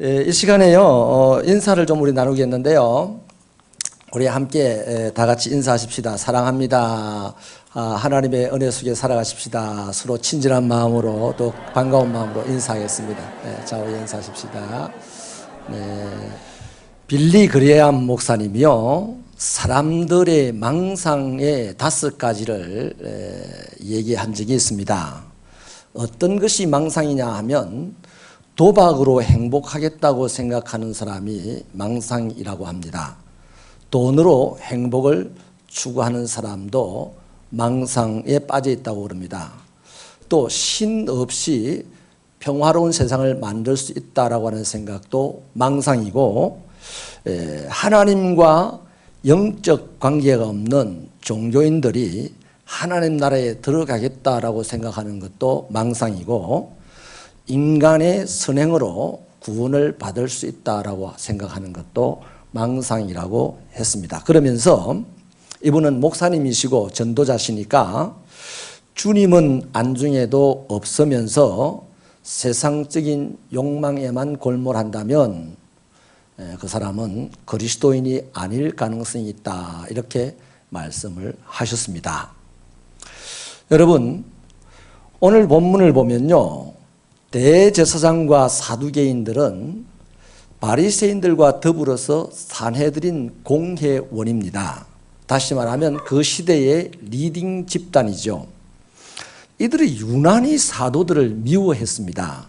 이 시간에요, 인사를 좀 우리 나누겠는데요. 우리 함께 다 같이 인사하십시다. 사랑합니다. 하나님의 은혜 속에 살아가십시다. 서로 친절한 마음으로 또 반가운 마음으로 인사하겠습니다. 네, 자, 우리 인사하십시다. 네, 빌리 그레암 목사님이요, 사람들의 망상의 5가지를 얘기한 적이 있습니다. 어떤 것이 망상이냐 하면 도박으로 행복하겠다고 생각하는 사람이 망상이라고 합니다. 돈으로 행복을 추구하는 사람도 망상에 빠져 있다고 그럽니다. 또 신 없이 평화로운 세상을 만들 수 있다라고 하는 생각도 망상이고, 하나님과 영적 관계가 없는 종교인들이 하나님 나라에 들어가겠다라고 생각하는 것도 망상이고, 인간의 선행으로 구원을 받을 수 있다라고 생각하는 것도 망상이라고 했습니다. 그러면서 이분은 목사님이시고 전도자시니까 주님은 안중에도 없으면서 세상적인 욕망에만 골몰한다면 그 사람은 그리스도인이 아닐 가능성이 있다, 이렇게 말씀을 하셨습니다. 여러분, 오늘 본문을 보면요, 대제사장과 사두개인들은 바리새인들과 더불어서 산헤드린 공회원입니다. 다시 말하면 그 시대의 리딩 집단이죠. 이들이 유난히 사도들을 미워했습니다.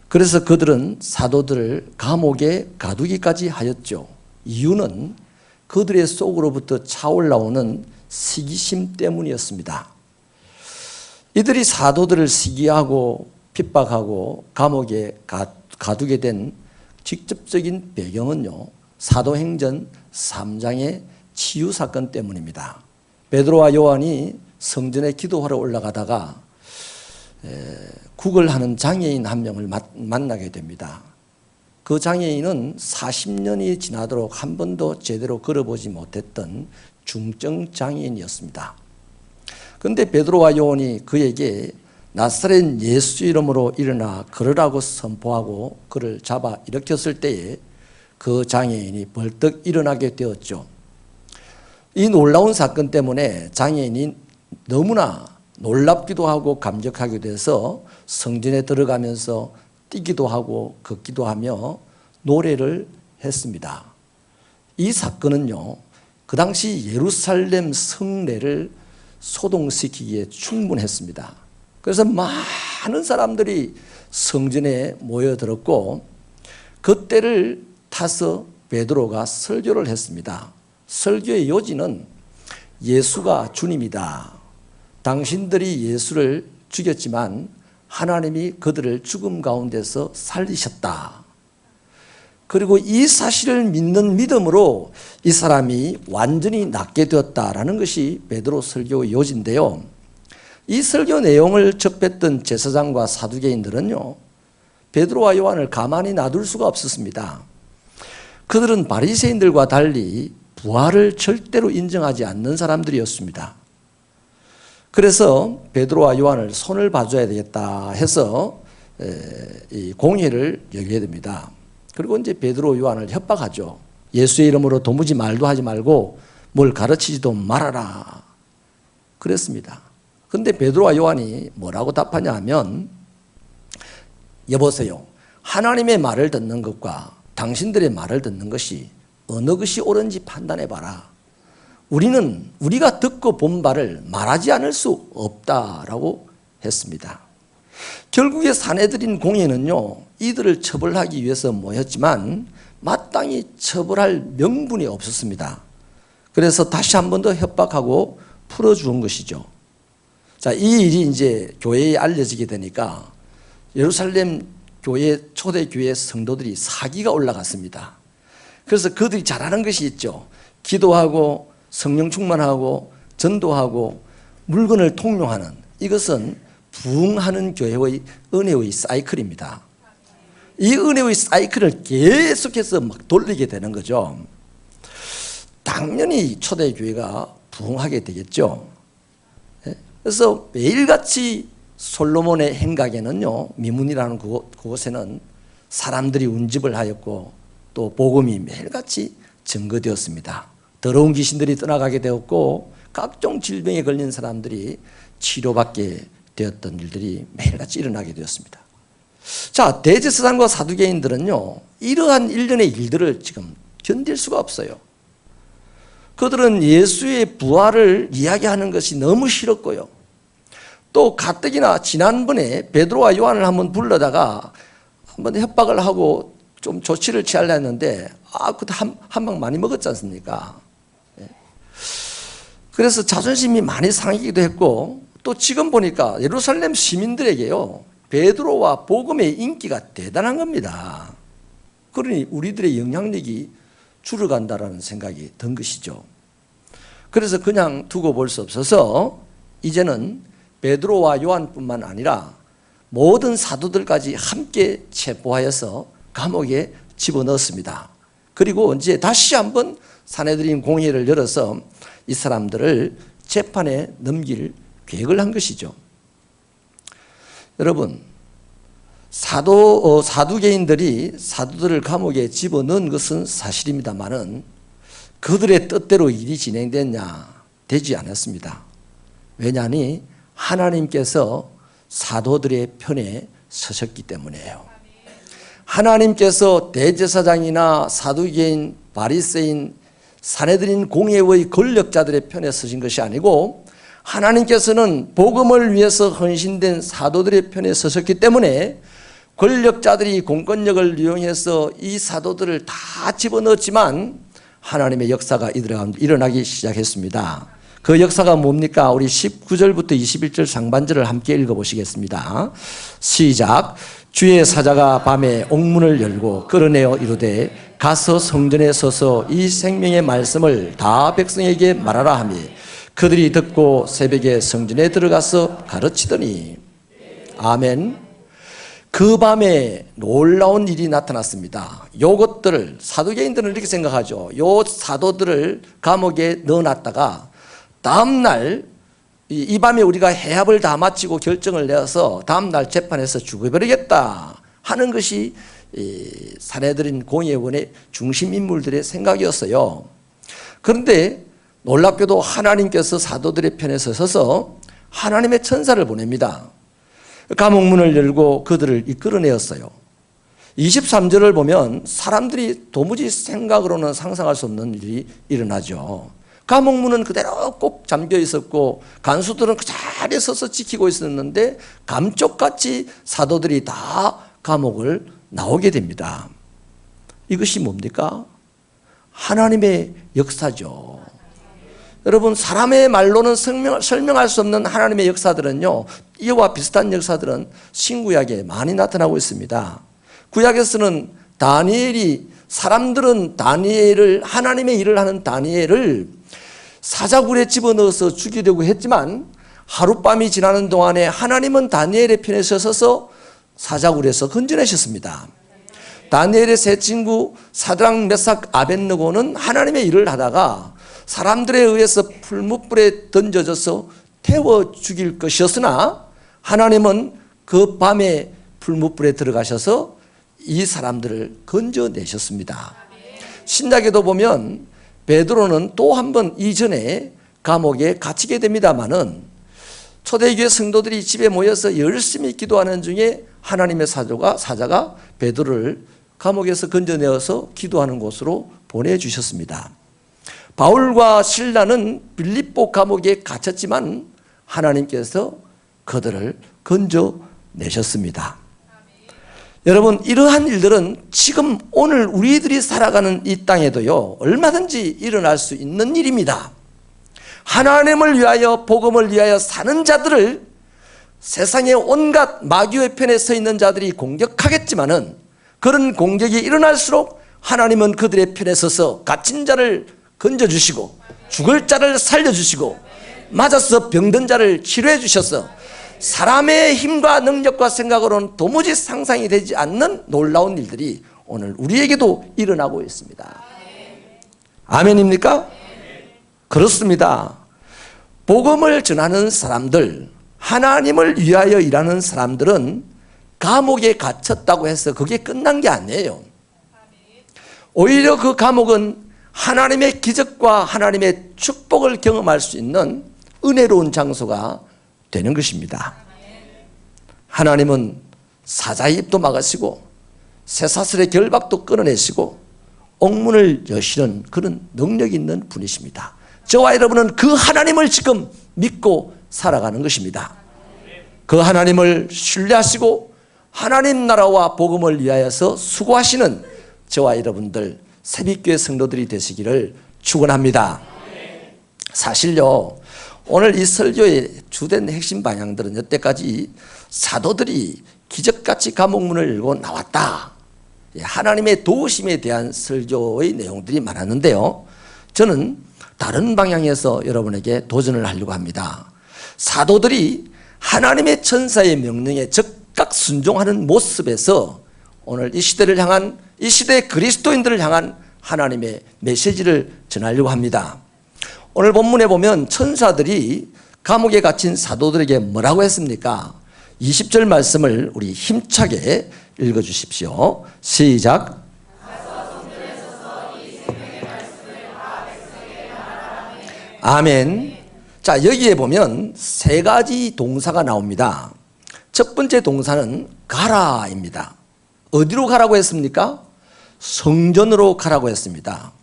그래서 그들은 사도들을 감옥에 가두기까지 하였죠. 이유는 그들의 속으로부터 차올라오는 시기심 때문이었습니다. 이들이 사도들을 시기하고 핍박하고 감옥에 가두게 된 직접적인 배경은요, 사도행전 3장의 치유사건 때문입니다. 베드로와 요한이 성전에 기도하러 올라가다가 국을 하는 장애인 한 명을 만나게 됩니다. 그 장애인은 40년이 지나도록 한 번도 제대로 걸어보지 못했던 중증 장애인이었습니다. 그런데 베드로와 요한이 그에게 나사렛 예수 이름으로 일어나 걸으라고 선포하고 그를 잡아 일으켰을 때에 그 장애인이 벌떡 일어나게 되었죠. 이 놀라운 사건 때문에 장애인이 너무나 놀랍기도 하고 감격하기도 해서 성전에 들어가면서 뛰기도 하고 걷기도 하며 노래를 했습니다. 이 사건은요, 그 당시 예루살렘 성내를 소동시키기에 충분했습니다. 그래서 많은 사람들이 성전에 모여들었고, 그때를 타서 베드로가 설교를 했습니다. 설교의 요지는 예수가 주님이다. 당신들이 예수를 죽였지만 하나님이 그들을 죽음 가운데서 살리셨다. 그리고 이 사실을 믿는 믿음으로 이 사람이 완전히 낫게 되었다라는 것이 베드로 설교의 요지인데요. 이 설교 내용을 접했던 제사장과 사두개인들은요, 베드로와 요한을 가만히 놔둘 수가 없었습니다. 그들은 바리새인들과 달리 부활을 절대로 인정하지 않는 사람들이었습니다. 그래서 베드로와 요한을 손을 봐줘야 되겠다 해서 이 공회를 열게 됩니다. 그리고 이제 베드로 요한을 협박하죠. 예수의 이름으로 도무지 말도 하지 말고 뭘 가르치지도 말아라, 그랬습니다. 그런데 베드로와 요한이 뭐라고 답하냐 하면, 여보세요, 하나님의 말을 듣는 것과 당신들의 말을 듣는 것이 어느 것이 옳은지 판단해봐라. 우리가 듣고 본 바를 말하지 않을 수 없다라고 했습니다. 결국에 산헤드린 공회는요, 이들을 처벌하기 위해서 모였지만 마땅히 처벌할 명분이 없었습니다. 그래서 다시 한 번 더 협박하고 풀어주는 것이죠. 자, 이 일이 이제 교회에 알려지게 되니까 예루살렘 교회, 초대교회 성도들이 사기가 올라갔습니다. 그래서 그들이 잘하는 것이 있죠. 기도하고 성령 충만하고 전도하고 물건을 통용하는, 이것은 부흥하는 교회의 은혜의 사이클입니다. 이 은혜의 사이클을 계속해서 막 돌리게 되는 거죠. 당연히 초대교회가 부흥하게 되겠죠. 그래서 매일같이 솔로몬의 행각에는요, 미문이라는 그곳에는 사람들이 운집을 하였고 또 복음이 매일같이 증거되었습니다. 더러운 귀신들이 떠나가게 되었고 각종 질병에 걸린 사람들이 치료받게 되었던 일들이 매일같이 일어나게 되었습니다. 자, 대제사장과 사두개인들은요, 이러한 일련의 일들을 지금 견딜 수가 없어요. 그들은 예수의 부활을 이야기하는 것이 너무 싫었고요. 또 가뜩이나 지난번에 베드로와 요한을 한번 불러다가 한번 협박을 하고 좀 조치를 취하려 했는데 그때 한 방 많이 먹었지 않습니까? 그래서 자존심이 많이 상하기도 했고 또 지금 보니까 예루살렘 시민들에게요, 베드로와 복음의 인기가 대단한 겁니다. 그러니 우리들의 영향력이 줄어간다라는 생각이 든 것이죠. 그래서 그냥 두고 볼 수 없어서 이제는 베드로와 요한뿐만 아니라 모든 사도들까지 함께 체포하여서 감옥에 집어넣었습니다. 그리고 이제 다시 한번 산헤드린 공회를 열어서 이 사람들을 재판에 넘길 계획을 한 것이죠. 여러분, 사두개인들이 사도들을 감옥에 집어넣은 것은 사실입니다만은 그들의 뜻대로 일이 진행됐냐? 되지 않았습니다. 왜냐하니 하나님께서 사도들의 편에 서셨기 때문이에요. 하나님께서 대제사장이나 사두개인, 바리새인, 산헤드린 공회의 권력자들의 편에 서신 것이 아니고 하나님께서는 복음을 위해서 헌신된 사도들의 편에 서셨기 때문에 권력자들이 공권력을 이용해서 이 사도들을 다 집어넣었지만 하나님의 역사가 이들에 일어나기 시작했습니다. 그 역사가 뭡니까? 우리 19절부터 21절 상반절을 함께 읽어보시겠습니다. 시작. 주의 사자가 밤에 옥문을 열고 끌어내어 이르되 가서 성전에 서서 이 생명의 말씀을 다 백성에게 말하라 하며 그들이 듣고 새벽에 성전에 들어가서 가르치더니 아멘. 그 밤에 놀라운 일이 나타났습니다. 요것들을 사두개인들은 이렇게 생각하죠. 요 사도들을 감옥에 넣어놨다가 다음날 이 밤에 우리가 해합을 다 마치고 결정을 내어서 다음날 재판에서 죽여버리겠다 하는 것이 산헤드린 공회원의 중심 인물들의 생각이었어요. 그런데 놀랍게도 하나님께서 사도들의 편에 서서 하나님의 천사를 보냅니다. 감옥 문을 열고 그들을 이끌어내었어요. 23절을 보면 사람들이 도무지 생각으로는 상상할 수 없는 일이 일어나죠. 감옥 문은 그대로 꼭 잠겨 있었고 간수들은 그 자리에 서서 지키고 있었는데 감쪽같이 사도들이 다 감옥을 나오게 됩니다. 이것이 뭡니까? 하나님의 역사죠. 여러분, 사람의 말로는 설명할 수 없는 하나님의 역사들은요, 이와 비슷한 역사들은 신구약에 많이 나타나고 있습니다. 구약에서는 사람들은 다니엘을, 하나님의 일을 하는 다니엘을 사자굴에 집어넣어서 죽이려고 했지만 하룻밤이 지나는 동안에 하나님은 다니엘의 편에 서서 사자굴에서 건져내셨습니다. 다니엘의 세 친구 사드락, 메삭, 아벳느고는 하나님의 일을 하다가 사람들에 의해서 풀무불에 던져져서 태워 죽일 것이었으나 하나님은 그 밤에 풀무불에 들어가셔서 이 사람들을 건져내셨습니다. 신약에도 보면 베드로는 또 한 번 이전에 감옥에 갇히게 됩니다마는 초대교회 성도들이 집에 모여서 열심히 기도하는 중에 하나님의 사자가 베드로를 감옥에서 건져내어서 기도하는 곳으로 보내주셨습니다. 바울과 실라는 빌립보 감옥에 갇혔지만 하나님께서 그들을 건져내셨습니다. 여러분, 이러한 일들은 지금 오늘 우리들이 살아가는 이 땅에도요, 얼마든지 일어날 수 있는 일입니다. 하나님을 위하여, 복음을 위하여 사는 자들을 세상의 온갖 마귀의 편에 서 있는 자들이 공격하겠지만은 그런 공격이 일어날수록 하나님은 그들의 편에 서서 갇힌 자를 건져주시고 죽을 자를 살려주시고 맞아서 병든 자를 치료해 주셔서 사람의 힘과 능력과 생각으로는 도무지 상상이 되지 않는 놀라운 일들이 오늘 우리에게도 일어나고 있습니다. 아멘입니까? 그렇습니다. 복음을 전하는 사람들, 하나님을 위하여 일하는 사람들은 감옥에 갇혔다고 해서 그게 끝난 게 아니에요. 오히려 그 감옥은 하나님의 기적과 하나님의 축복을 경험할 수 있는 은혜로운 장소가 되는 것입니다. 하나님은 사자의 입도 막으시고 쇠사슬의 결박도 끊어내시고 옥문을 여시는 그런 능력 있는 분이십니다. 저와 여러분은 그 하나님을 지금 믿고 살아가는 것입니다. 그 하나님을 신뢰하시고 하나님 나라와 복음을 위하여서 수고하시는 저와 여러분들 새벽교회 성도들이 되시기를 축원합니다. 사실요, 오늘 이 설교의 주된 핵심 방향들은 여태까지 사도들이 기적같이 감옥문을 열고 나왔다, 하나님의 도우심에 대한 설교의 내용들이 많았는데요, 저는 다른 방향에서 여러분에게 도전을 하려고 합니다. 사도들이 하나님의 천사의 명령에 즉각 순종하는 모습에서 오늘 이 시대를 향한, 이 시대의 그리스도인들을 향한 하나님의 메시지를 전하려고 합니다. 오늘 본문에 보면 천사들이 감옥에 갇힌 사도들에게 뭐라고 했습니까? 20절 말씀을 우리 힘차게 읽어주십시오. 시작. 아멘. 자, 여기에 보면 세 가지 동사가 나옵니다. 첫 번째 동사는 가라입니다. 어디로 가라고 했습니까? 성전으로 가라고 했습니다.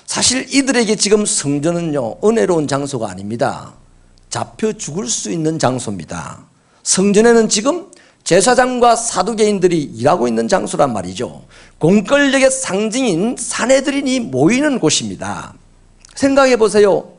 사실 이들에게 지금 성전은요, 은혜로운 장소가 아닙니다. 잡혀 죽을 수 있는 장소입니다. 성전에는 지금 제사장과 사두개인들이 일하고 있는 장소란 말이죠. 공권력의 상징인 사내들인이 모이는 곳입니다. 생각해 보세요.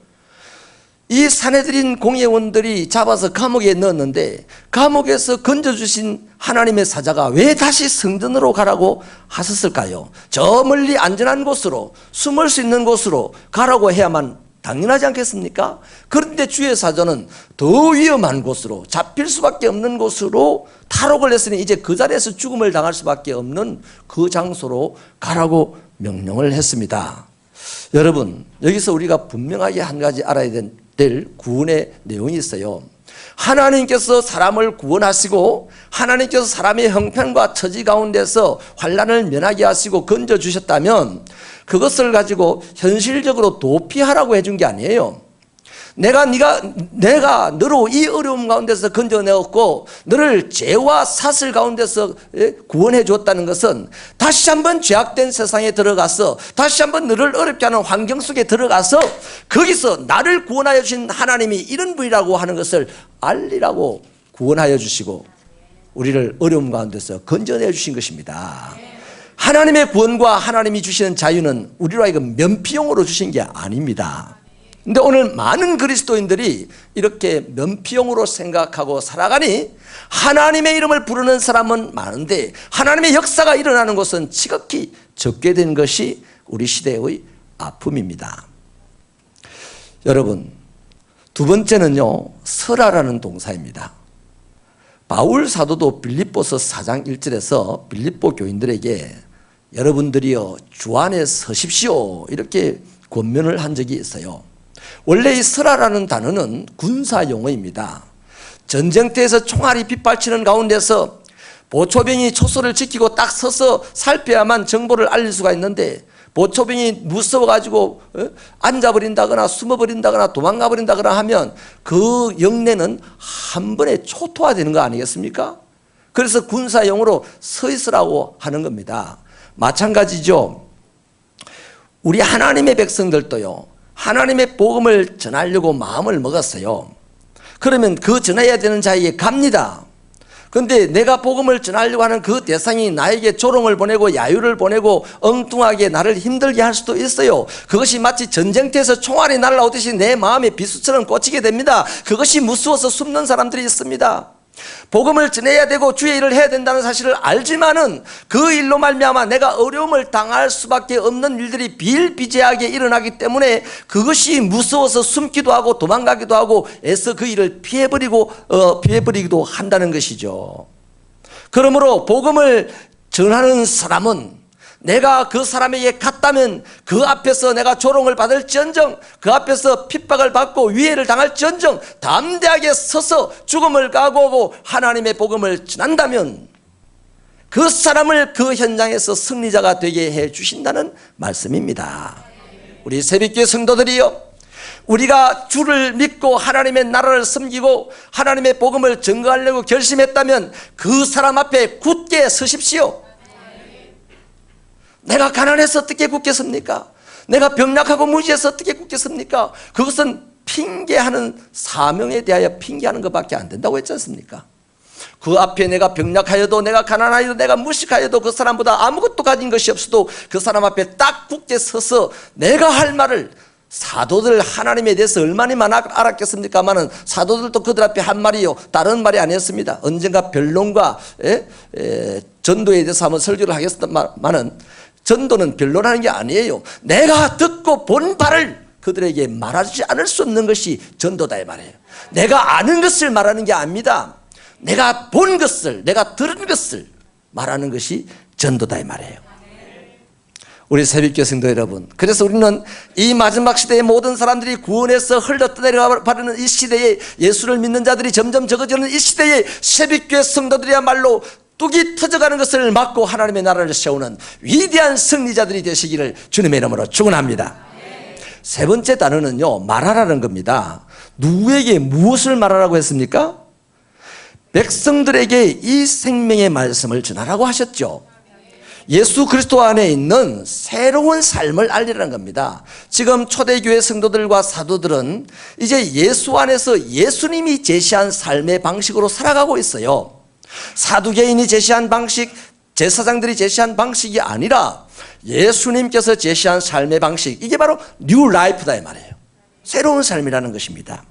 이 사내들인 공회원들이 잡아서 감옥에 넣었는데 감옥에서 건져주신 하나님의 사자가 왜 다시 성전으로 가라고 하셨을까요? 저 멀리 안전한 곳으로, 숨을 수 있는 곳으로 가라고 해야만 당연하지 않겠습니까? 그런데 주의 사자는 더 위험한 곳으로, 잡힐 수밖에 없는 곳으로 탈옥을 했으니 이제 그 자리에서 죽음을 당할 수밖에 없는 그 장소로 가라고 명령을 했습니다. 여러분, 여기서 우리가 분명하게 한 가지 알아야 될 구원의 내용이 있어요. 하나님께서 사람을 구원하시고 하나님께서 사람의 형편과 처지 가운데서 환난을 면하게 하시고 건져주셨다면 그것을 가지고 현실적으로 도피하라고 해준 게 아니에요. 내가 너로 이 어려움 가운데서 건져내었고 너를 죄와 사슬 가운데서 구원해 주었다는 것은 다시 한번 죄악된 세상에 들어가서 다시 한번 너를 어렵게 하는 환경 속에 들어가서 거기서 나를 구원하여 주신 하나님이 이런 분이라고 하는 것을 알리라고 구원하여 주시고 우리를 어려움 가운데서 건져내 주신 것입니다. 하나님의 구원과 하나님이 주시는 자유는 우리로 하여금 면피용으로 주신 게 아닙니다. 근데 오늘 많은 그리스도인들이 이렇게 면피용으로 생각하고 살아가니 하나님의 이름을 부르는 사람은 많은데 하나님의 역사가 일어나는 것은 지극히 적게 된 것이 우리 시대의 아픔입니다. 여러분, 두 번째는요, 설하라는 동사입니다. 바울 사도도 빌립보서 4장 1절에서 빌립보 교인들에게 여러분들이여 주 안에 서십시오 이렇게 권면을 한 적이 있어요. 원래 이 설하라는 단어는 군사 용어입니다. 전쟁터에서 총알이 빗발치는 가운데서 보초병이 초소를 지키고 딱 서서 살펴야만 정보를 알릴 수가 있는데 보초병이 무서워가지고 앉아버린다거나 숨어버린다거나 도망가버린다거나 하면 그 영내는 한 번에 초토화되는 거 아니겠습니까? 그래서 군사용어로 서 있으라고 하는 겁니다. 마찬가지죠. 우리 하나님의 백성들도요, 하나님의 복음을 전하려고 마음을 먹었어요. 그러면 그 전해야 되는 자에게 갑니다. 그런데 내가 복음을 전하려고 하는 그 대상이 나에게 조롱을 보내고 야유를 보내고 엉뚱하게 나를 힘들게 할 수도 있어요. 그것이 마치 전쟁터에서 총알이 날아오듯이 내 마음에 비수처럼 꽂히게 됩니다. 그것이 무서워서 숨는 사람들이 있습니다. 복음을 전해야 되고 주의 일을 해야 된다는 사실을 알지만은 그 일로 말미암아 내가 어려움을 당할 수밖에 없는 일들이 비일비재하게 일어나기 때문에 그것이 무서워서 숨기도 하고 도망가기도 하고 애써 그 일을 피해버리기도 한다는 것이죠. 그러므로 복음을 전하는 사람은 내가 그 사람에게 갔다면 그 앞에서 내가 조롱을 받을지언정 그 앞에서 핍박을 받고 위해를 당할지언정 담대하게 서서 죽음을 각오하고 하나님의 복음을 전한다면 그 사람을 그 현장에서 승리자가 되게 해 주신다는 말씀입니다. 우리 새벽교회 성도들이요, 우리가 주를 믿고 하나님의 나라를 섬기고 하나님의 복음을 증거하려고 결심했다면 그 사람 앞에 굳게 서십시오. 내가 가난해서 어떻게 굳게 섭니까? 내가 병약하고 무지해서 어떻게 굳게 섭니까? 그것은 핑계하는, 사명에 대하여 핑계하는 것밖에 안 된다고 했지 않습니까? 그 앞에 내가 병약하여도, 내가 가난하여도, 내가 무식하여도, 그 사람보다 아무것도 가진 것이 없어도 그 사람 앞에 딱 굳게 서서 내가 할 말을, 사도들 하나님에 대해서 얼마나 알았겠습니까마는 사도들도 그들 앞에 한 말이요 다른 말이 아니었습니다. 언젠가 변론과 전도에 대해서 한번 설교를 하겠습니다마는 전도는 변론하는 게 아니에요. 내가 듣고 본 바를 그들에게 말하지 않을 수 없는 것이 전도다 이 말이에요. 내가 아는 것을 말하는 게 아닙니다. 내가 본 것을, 내가 들은 것을 말하는 것이 전도다 이 말이에요. 우리 새벽교회 성도 여러분, 그래서 우리는 이 마지막 시대의 모든 사람들이 구원에서 흘러떠내려가는 이 시대에, 예수를 믿는 자들이 점점 적어지는 이 시대에 새벽교회 성도들이야말로 뚝이 터져가는 것을 막고 하나님의 나라를 세우는 위대한 승리자들이 되시기를 주님의 이름으로 축원합니다. 세 번째 단어는요, 말하라는 겁니다. 누구에게 무엇을 말하라고 했습니까? 백성들에게 이 생명의 말씀을 전하라고 하셨죠. 예수 그리스도 안에 있는 새로운 삶을 알리라는 겁니다. 지금 초대교회 성도들과 사도들은 이제 예수 안에서 예수님이 제시한 삶의 방식으로 살아가고 있어요. 사두개인이 제시한 방식, 제사장들이 제시한 방식이 아니라 예수님께서 제시한 삶의 방식, 이게 바로 뉴 라이프다 이 말이에요. 새로운 삶이라는 것입니다.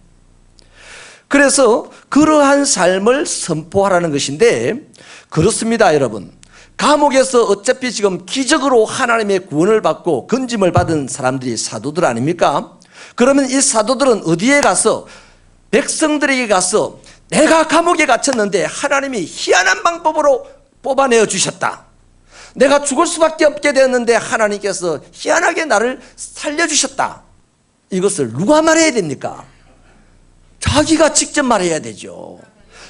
그래서 그러한 삶을 선포하라는 것인데, 그렇습니다 여러분. 감옥에서 어차피 지금 기적으로 하나님의 구원을 받고 건짐을 받은 사람들이 사도들 아닙니까? 그러면 이 사도들은 어디에 가서, 백성들에게 가서 내가 감옥에 갇혔는데 하나님이 희한한 방법으로 뽑아내어 주셨다, 내가 죽을 수밖에 없게 되었는데 하나님께서 희한하게 나를 살려주셨다, 이것을 누가 말해야 됩니까? 자기가 직접 말해야 되죠.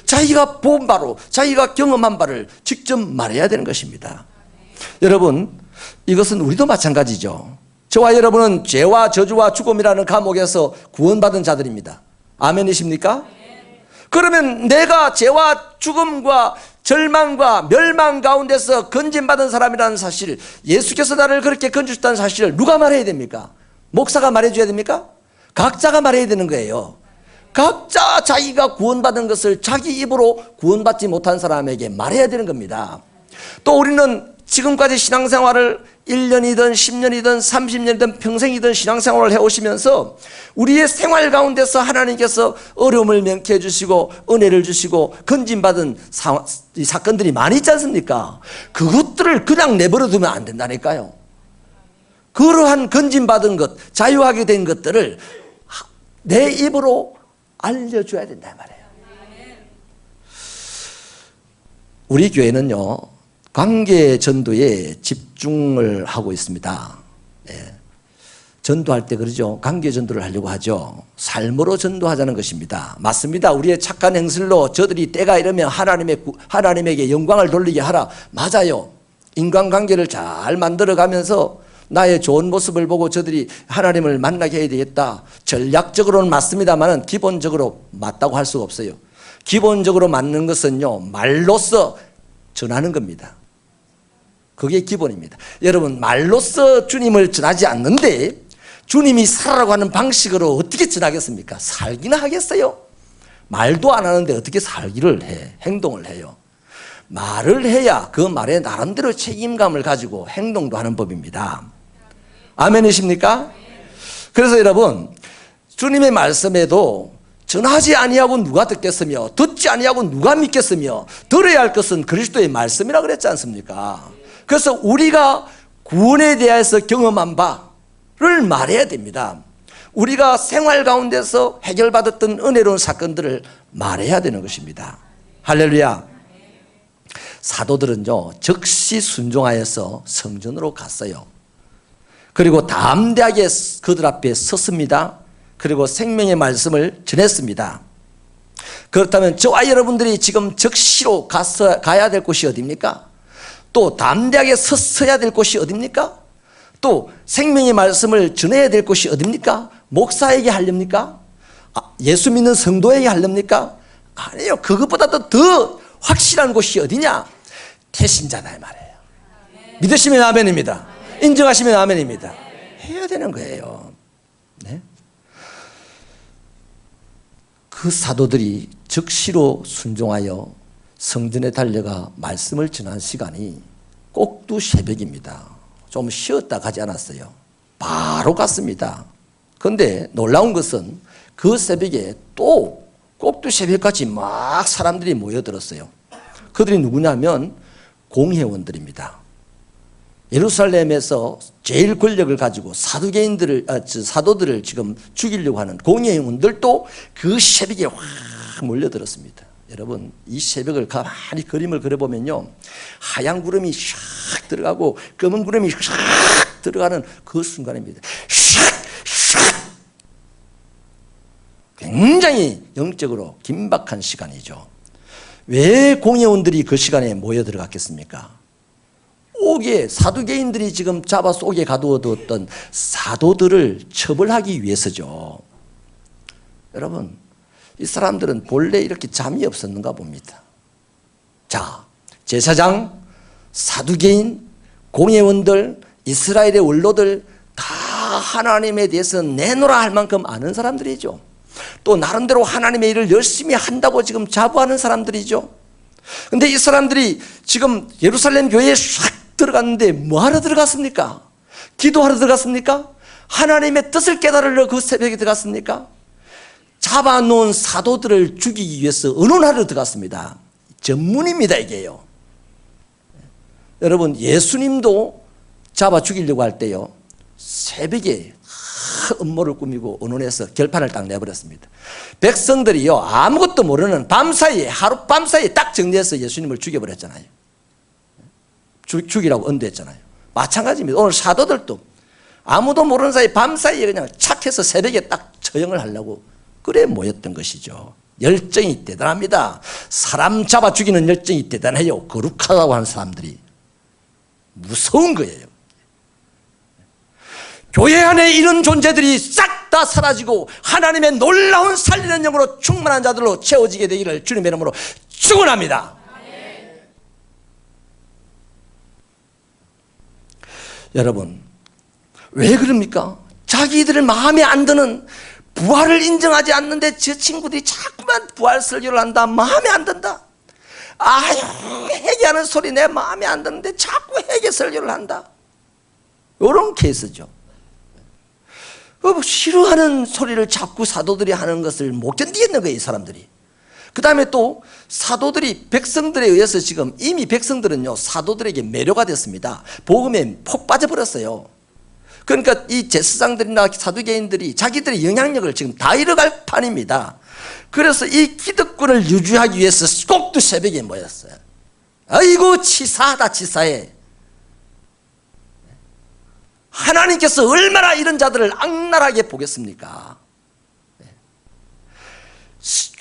자기가 본 바로, 자기가 경험한 바를 직접 말해야 되는 것입니다. 여러분, 이것은 우리도 마찬가지죠. 저와 여러분은 죄와 저주와 죽음이라는 감옥에서 구원받은 자들입니다. 아멘이십니까? 그러면 내가 죄와 죽음과 절망과 멸망 가운데서 건진받은 사람이라는 사실, 예수께서 나를 그렇게 건지셨다는 사실을 누가 말해야 됩니까? 목사가 말해줘야 됩니까? 각자가 말해야 되는 거예요. 각자 자기가 구원받은 것을 자기 입으로 구원받지 못한 사람에게 말해야 되는 겁니다. 또 우리는 지금까지 신앙생활을 1년이든 10년이든 30년이든 평생이든 신앙생활을 해오시면서 우리의 생활 가운데서 하나님께서 어려움을 명쾌해 주시고 은혜를 주시고 건진받은 사건들이 많이 있지 않습니까? 그것들을 그냥 내버려 두면 안 된다니까요. 그러한 건진받은 것, 자유하게 된 것들을 내 입으로 알려줘야 된단 말이에요. 우리 교회는요, 관계 전도에 집중을 하고 있습니다. 전도할 때 그러죠. 관계 전도를 하려고 하죠. 삶으로 전도하자는 것입니다. 맞습니다. 우리의 착한 행실로 저들이 때가 이르면 하나님에게 영광을 돌리게 하라. 맞아요. 인간관계를 잘 만들어가면서 나의 좋은 모습을 보고 저들이 하나님을 만나게 해야 되겠다. 전략적으로는 맞습니다만 기본적으로 맞다고 할 수가 없어요. 기본적으로 맞는 것은요, 말로써 전하는 겁니다. 그게 기본입니다. 여러분, 말로써 주님을 전하지 않는데 주님이 살아라고 하는 방식으로 어떻게 전하겠습니까? 살기나 하겠어요? 말도 안 하는데 어떻게 살기를 해, 행동을 해요? 말을 해야 그 말에 나름대로 책임감을 가지고 행동도 하는 법입니다. 아멘이십니까? 그래서 여러분, 주님의 말씀에도 전하지 아니하고 누가 듣겠으며 듣지 아니하고 누가 믿겠으며 들어야 할 것은 그리스도의 말씀이라 그랬지 않습니까? 그래서 우리가 구원에 대해서 경험한 바를 말해야 됩니다. 우리가 생활 가운데서 해결받았던 은혜로운 사건들을 말해야 되는 것입니다. 할렐루야. 사도들은요, 즉시 순종하여서 성전으로 갔어요. 그리고 담대하게 그들 앞에 섰습니다. 그리고 생명의 말씀을 전했습니다. 그렇다면 저와 여러분들이 지금 즉시로 가야 될 곳이 어디입니까? 또 담대하게 서야 될 곳이 어딥니까? 또 생명의 말씀을 전해야 될 곳이 어딥니까? 목사에게 하렵니까? 예수 믿는 성도에게 하렵니까? 아니요. 그것보다도 더 확실한 곳이 어디냐? 태신자다 이 말이에요. 믿으시면 아멘입니다. 인정하시면 아멘입니다. 해야 되는 거예요. 네? 그 사도들이 즉시로 순종하여 성전에 달려가 말씀을 전한 시간이 꼭두 새벽입니다. 좀 쉬었다 가지 않았어요. 바로 갔습니다. 그런데 놀라운 것은 그 새벽에 또 꼭두 새벽까지 막 사람들이 모여들었어요. 그들이 누구냐면 공회원들입니다. 예루살렘에서 제일 권력을 가지고 사도들을 지금 죽이려고 하는 공회원들도 그 새벽에 확 몰려들었습니다. 여러분, 이 새벽을 가만히 그림을 그려보면요, 하얀 구름이 샥 들어가고 검은 구름이 샥 들어가는 그 순간입니다. 샥 굉장히 영적으로 긴박한 시간이죠. 왜 공회원들이 그 시간에 모여 들어갔겠습니까? 옥에 사두개인들이 지금 잡아서 옥에 가두어두었던 사도들을 처벌하기 위해서죠. 여러분, 이 사람들은 본래 이렇게 잠이 없었는가 봅니다. 자, 제사장, 사두개인, 공회원들, 이스라엘의 원로들 다 하나님에 대해서 내놓으라 할 만큼 아는 사람들이죠. 또 나름대로 하나님의 일을 열심히 한다고 지금 자부하는 사람들이죠. 그런데 이 사람들이 지금 예루살렘 교회에 싹 들어갔는데 뭐하러 들어갔습니까? 기도하러 들어갔습니까? 하나님의 뜻을 깨달으려 그 새벽에 들어갔습니까? 잡아놓은 사도들을 죽이기 위해서 의논하러 들어갔습니다. 전문입니다, 이게요. 여러분, 예수님도 잡아 죽이려고 할 때요, 새벽에 음모를 꾸미고 의논해서 결판을 딱 내버렸습니다. 백성들이요, 아무것도 모르는 밤사이에, 하룻밤 사이에 딱 정리해서 예수님을 죽여버렸잖아요. 죽이라고 언도했잖아요. 마찬가지입니다. 오늘 사도들도 아무도 모르는 사이 밤사이에 그냥 착해서 새벽에 딱 처형을 하려고 그래 모였던 것이죠. 열정이 대단합니다. 사람 잡아 죽이는 열정이 대단해요. 거룩하다고 하는 사람들이 무서운 거예요. 교회 안에 이런 존재들이 싹 다 사라지고 하나님의 놀라운 살리는 영으로 충만한 자들로 채워지게 되기를 주님의 이름으로 축원합니다. 여러분, 왜 그럽니까? 자기들을 마음에 안 드는 부활을 인정하지 않는데 저 친구들이 자꾸만 부활 설교를 한다. 마음에 안 든다. 아유, 회개하는 소리 내 마음에 안 드는데 자꾸 회개 설교를 한다. 이런 케이스죠. 싫어하는 소리를 자꾸 사도들이 하는 것을 못 견디겠는 거예요, 이 사람들이. 그 다음에 또 사도들이 백성들에 의해서 지금 이미 백성들은요, 사도들에게 매료가 됐습니다. 복음에 폭 빠져버렸어요. 그러니까 이 제사장들이나 사두개인들이 자기들의 영향력을 지금 다 잃어갈 판입니다. 그래서 이 기득권을 유지하기 위해서 꼭두 새벽에 모였어요. 아이고, 치사하다, 치사해. 하나님께서 얼마나 이런 자들을 악랄하게 보겠습니까?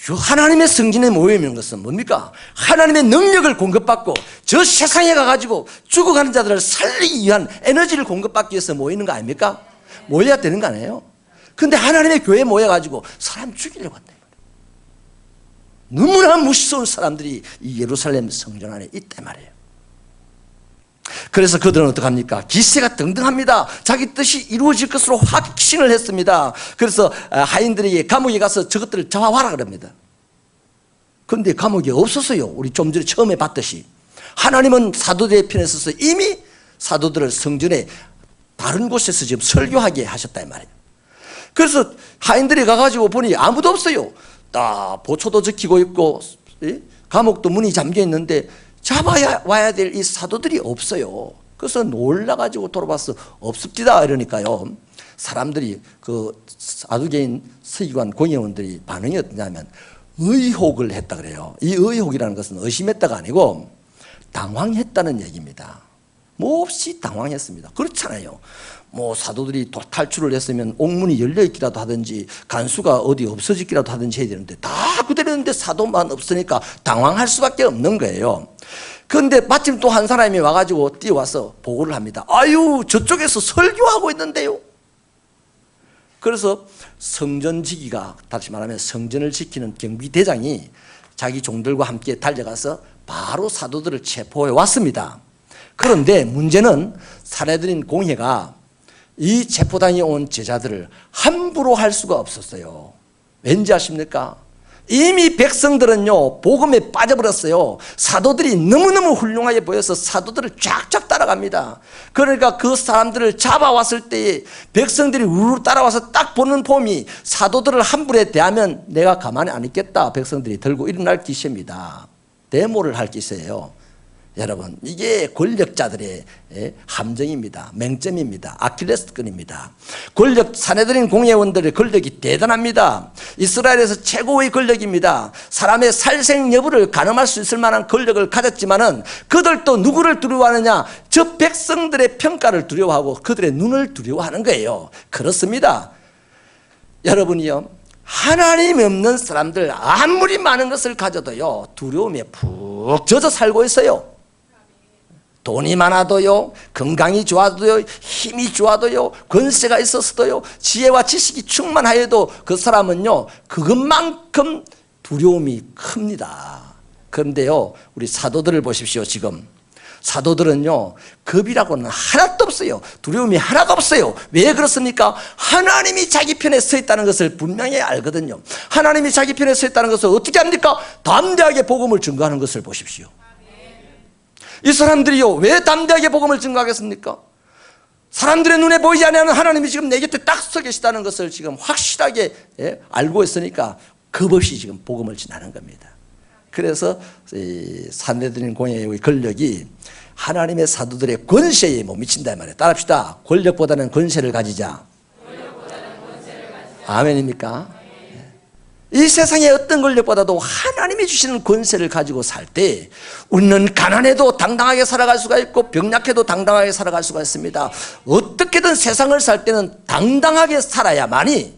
하나님의 성전에 모이는 것은 뭡니까? 하나님의 능력을 공급받고 저 세상에 가가지고 죽어가는 자들을 살리기 위한 에너지를 공급받기 위해서 모이는 거 아닙니까? 모여야 되는 거 아니에요? 근데 하나님의 교회에 모여가지고 사람 죽이려고 한다. 너무나 무서운 사람들이 이 예루살렘 성전 안에 있단 말이에요. 그래서 그들은 어떡합니까? 기세가 등등합니다. 자기 뜻이 이루어질 것으로 확신을 했습니다. 그래서 하인들에게 감옥에 가서 저것들을 잡아와라 그럽니다. 그런데 감옥이 없었어요. 우리 좀 전에 처음에 봤듯이 하나님은 사도들의 편에 서서 이미 사도들을 성전에 다른 곳에서 지금 설교하게 하셨다 이 말이에요. 그래서 하인들이 가가지고 보니 아무도 없어요. 딱 보초도 지키고 있고 감옥도 문이 잠겨 있는데 잡아야 와야 될 이 사도들이 없어요. 그래서 놀라가지고 돌아봐서 없습니다 이러니까요, 사람들이 그 사두개인 서기관 공회원들이 반응이 어떠냐면 의혹을 했다 그래요. 이 의혹이라는 것은 의심했다가 아니고 당황했다는 얘기입니다. 몹시 당황했습니다. 그렇잖아요. 뭐 사도들이 탈출을 했으면 옥문이 열려있기라도 하든지 간수가 어디 없어지기라도 하든지 해야 되는데 다 그대로 있는데 사도만 없으니까 당황할 수밖에 없는 거예요. 그런데 마침 또 한 사람이 와가지고 뛰어와서 보고를 합니다. 아유, 저쪽에서 설교하고 있는데요. 그래서 성전지기가, 다시 말하면 성전을 지키는 경비대장이 자기 종들과 함께 달려가서 바로 사도들을 체포해 왔습니다. 그런데 문제는 사내들인 공회가 이 체포당해 온 제자들을 함부로 할 수가 없었어요. 왠지 아십니까? 이미 백성들은요, 복음에 빠져버렸어요. 사도들이 너무너무 훌륭하게 보여서 사도들을 쫙쫙 따라갑니다. 그러니까 그 사람들을 잡아왔을 때에 백성들이 우르르 따라와서 딱 보는 폼이 사도들을 함부로 대하면 내가 가만히 안 있겠다. 백성들이 들고 일어날 기세입니다. 데모를 할 기세예요. 여러분, 이게 권력자들의 함정입니다. 맹점입니다. 아킬레스건입니다. 사내들인 공회원들의 권력이 대단합니다. 이스라엘에서 최고의 권력입니다. 사람의 살생 여부를 가늠할 수 있을 만한 권력을 가졌지만은 그들도 누구를 두려워하느냐? 저 백성들의 평가를 두려워하고 그들의 눈을 두려워하는 거예요. 그렇습니다. 여러분이요, 하나님이 없는 사람들 아무리 많은 것을 가져도요, 두려움에 푹 젖어 살고 있어요. 돈이 많아도요, 건강이 좋아도요, 힘이 좋아도요, 권세가 있었어도요, 지혜와 지식이 충만하여도 그 사람은요, 그것만큼 두려움이 큽니다. 그런데요, 우리 사도들을 보십시오. 지금 사도들은요, 겁이라고는 하나도 없어요. 두려움이 하나도 없어요. 왜 그렇습니까? 하나님이 자기 편에 서 있다는 것을 분명히 알거든요. 하나님이 자기 편에 서 있다는 것을 어떻게 합니까? 담대하게 복음을 증거하는 것을 보십시오. 이 사람들이요, 왜 담대하게 복음을 증거하겠습니까? 사람들의 눈에 보이지 않는 하나님이 지금 내 곁에 딱 서 계시다는 것을 지금 확실하게 알고 있으니까 겁없이 지금 복음을 전하는 겁니다. 그래서 사내들인 공회의 권력이 하나님의 사도들의 권세에 못 미친다 말이에요. 따라합시다. 권력보다는 권세를 가지자. 아멘입니까? 이 세상의 어떤 권력보다도 하나님이 주시는 권세를 가지고 살 때 우리는 가난해도 당당하게 살아갈 수가 있고 병약해도 당당하게 살아갈 수가 있습니다. 어떻게든 세상을 살 때는 당당하게 살아야만이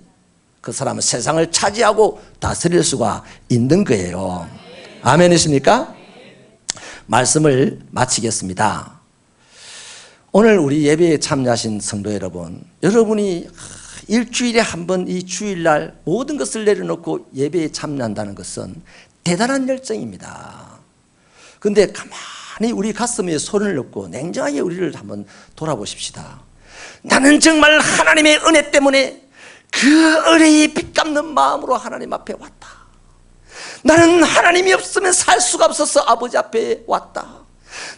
그 사람은 세상을 차지하고 다스릴 수가 있는 거예요. 아멘이십니까? 말씀을 마치겠습니다. 오늘 우리 예배에 참여하신 성도 여러분, 여러분이 일주일에 한 번 이 주일날 모든 것을 내려놓고 예배에 참여한다는 것은 대단한 열정입니다. 그런데 가만히 우리 가슴에 손을 넣고 냉정하게 우리를 한번 돌아보십시다. 나는 정말 하나님의 은혜 때문에 그 은혜의 빚갚는 마음으로 하나님 앞에 왔다. 나는 하나님이 없으면 살 수가 없어서 아버지 앞에 왔다.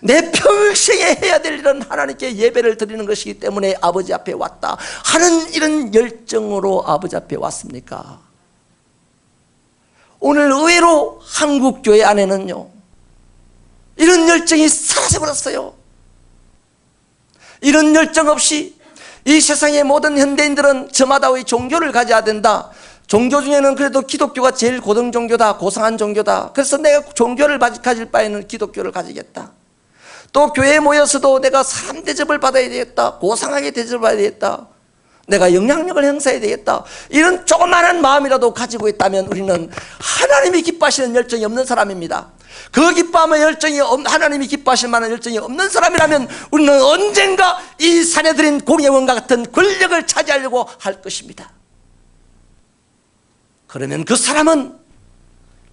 내 평생에 해야 될 일은 하나님께 예배를 드리는 것이기 때문에 아버지 앞에 왔다 하는 이런 열정으로 아버지 앞에 왔습니까? 오늘 의외로 한국 교회 안에는요, 이런 열정이 사라져버렸어요. 이런 열정 없이 이 세상의 모든 현대인들은 저마다의 종교를 가져야 된다. 종교 중에는 그래도 기독교가 제일 고등 종교다, 고상한 종교다. 그래서 내가 종교를 가질 바에는 기독교를 가지겠다. 또 교회에 모여서도 내가 사람 대접을 받아야 되겠다, 고상하게 대접을 받아야 되겠다, 내가 영향력을 행사해야 되겠다, 이런 조그마한 마음이라도 가지고 있다면 우리는 하나님이 기뻐하시는 열정이 없는 사람입니다. 그 기뻐함의 열정이 하나님이 기뻐하실 만한 열정이 없는 사람이라면 우리는 언젠가 이 사내들인 공회원과 같은 권력을 차지하려고 할 것입니다. 그러면 그 사람은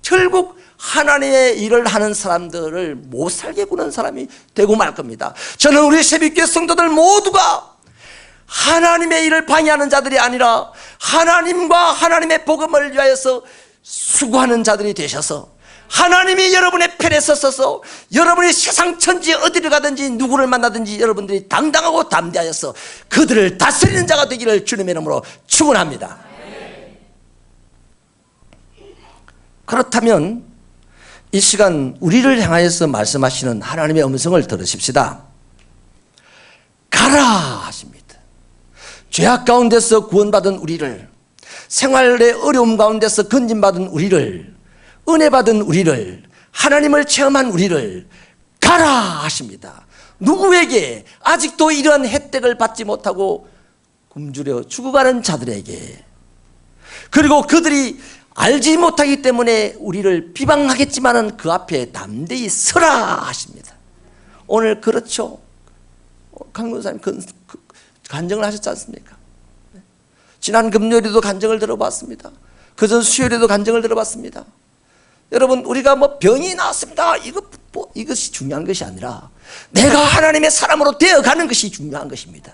결국 하나님의 일을 하는 사람들을 못 살게 구는 사람이 되고 말 겁니다. 저는 우리 새벽교회 성도들 모두가 하나님의 일을 방해하는 자들이 아니라 하나님과 하나님의 복음을 위하여서 수고하는 자들이 되셔서 하나님이 여러분의 편에 서서 여러분이 세상 천지 어디를 가든지 누구를 만나든지 여러분들이 당당하고 담대하여서 그들을 다스리는 자가 되기를 주님의 이름으로 축원합니다. 그렇다면 이 시간 우리를 향하여서 말씀하시는 하나님의 음성을 들으십시다. 가라 하십니다. 죄악 가운데서 구원받은 우리를, 생활의 어려움 가운데서 건진받은 우리를, 은혜 받은 우리를, 하나님을 체험한 우리를 가라 하십니다. 누구에게? 아직도 이러한 혜택을 받지 못하고 굶주려 죽어가는 자들에게, 그리고 그들이 알지 못하기 때문에 우리를 비방하겠지만은 그 앞에 담대히 서라 하십니다. 오늘 그렇죠? 강권사님 간증을 하셨지 않습니까? 지난 금요일에도 간증을 들어봤습니다. 그전 수요일에도 간증을 들어봤습니다. 여러분, 우리가 뭐 병이 나왔습니다, 이것이 중요한 것이 아니라 내가 하나님의 사람으로 되어가는 것이 중요한 것입니다.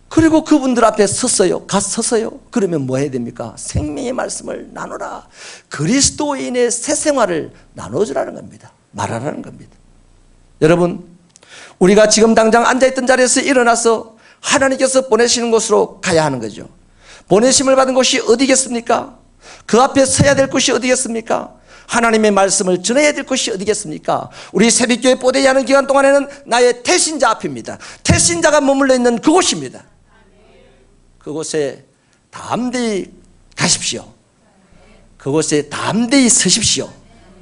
그리고 그분들 앞에 섰어요. 서서요. 그러면 뭐 해야 됩니까? 생명의 말씀을 나누라. 그리스도인의 새 생활을 나눠주라는 겁니다. 말하라는 겁니다. 여러분, 우리가 지금 당장 앉아있던 자리에서 일어나서 하나님께서 보내시는 곳으로 가야 하는 거죠. 보내심을 받은 곳이 어디겠습니까? 그 앞에 서야 될 곳이 어디겠습니까? 하나님의 말씀을 전해야 될 곳이 어디겠습니까? 우리 새벽교회 뽀대이 하는 기간 동안에는 나의 태신자 앞입니다. 태신자가 머물러 있는 그곳입니다. 그곳에 담대히 가십시오. 그곳에 담대히 서십시오.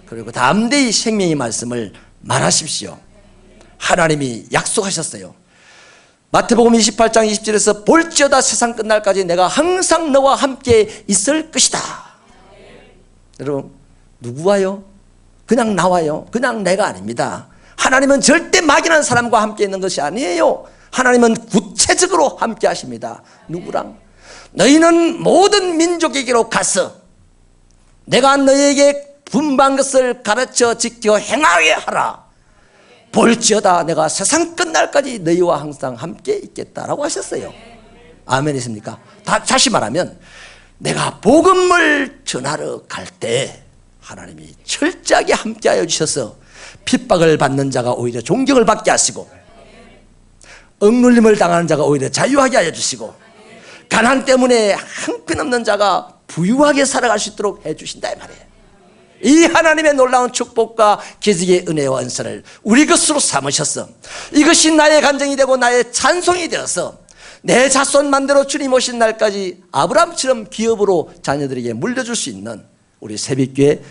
그리고 담대히 생명의 말씀을 말하십시오. 하나님이 약속하셨어요. 마태복음 28장 20절에서 볼지어다 세상 끝날까지 내가 항상 너와 함께 있을 것이다. 여러분, 누구와요? 그냥 나와요. 그냥 내가 아닙니다. 하나님은 절대 막연한 사람과 함께 있는 것이 아니에요. 하나님은 구체적으로 함께 하십니다. 누구랑? 너희는 모든 민족에게로 가서 내가 너희에게 분부한 것을 가르쳐 지켜 행하게 하라. 볼지어다 내가 세상 끝날까지 너희와 항상 함께 있겠다라고 하셨어요. 아멘이십니까? 다시 말하면 내가 복음을 전하러 갈 때 하나님이 철저하게 함께하여 주셔서 핍박을 받는 자가 오히려 존경을 받게 하시고, 억눌림을 당하는 자가 오히려 자유하게 하여 주시고, 가난 때문에 형편없는 자가 부유하게 살아갈 수 있도록 해주신다 이 말이에요. 이 하나님의 놀라운 축복과 기적의 은혜와 은사를 우리 것으로 삼으셔서 이것이 나의 간증이 되고 나의 찬송이 되어서 내 자손만대로 주님 오신 날까지 아브라함처럼 기업으로 자녀들에게 물려줄 수 있는 우리 새벽교회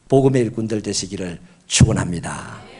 복음의 일꾼들 되시기를 축원합니다.